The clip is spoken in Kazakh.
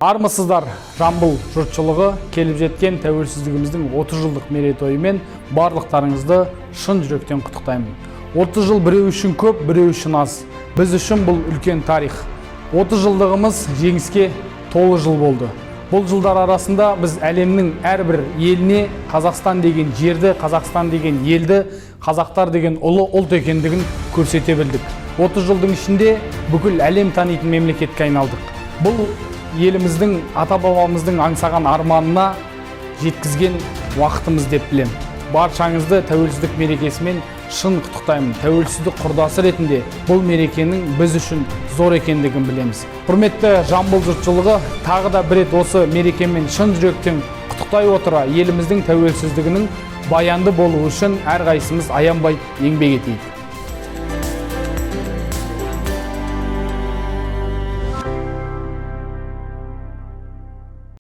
Армысыздар, Жамбыл жұртшылығы келіп жеткен тәуелсіздігіміздің 30 жылдық мерейтойымен барлықтарыңызды шын жүректен құттықтаймын. 30 жыл біреу үшін көп, біреу үшін аз. Біз үшін бұл үлкен тарих. 30 жылдығымыз жеңіске толы жыл болды. Бұл жылдар арасында біз әлемнің әрбір еліне Қазақстан деген жерді, Қазақстан деген елді, қазақтар деген ұлы ұлт екендігін көрсете білдік. 30 жылдың ішінде бүкіл әлем танитын мемлекетке айналдық. Бұл еліміздің, ата-бабамыздың аңсаған арманына жеткізген уақытымыз деп білем. Баршаңызды тәуелсіздік мерекесімен шын құттықтаймын. Тәуелсіздік құрдасы ретінде бұл мерекенің біз үшін зор екендігін білеміз. Құрметті Жамбыл жұртшылығы, тағы да бір рет осы мерекемен шын жүректен құттықтай отыра, еліміздің тәуелсіздігінің баянды болуы үшін әрқайсымыз аянбай еңбек етейік.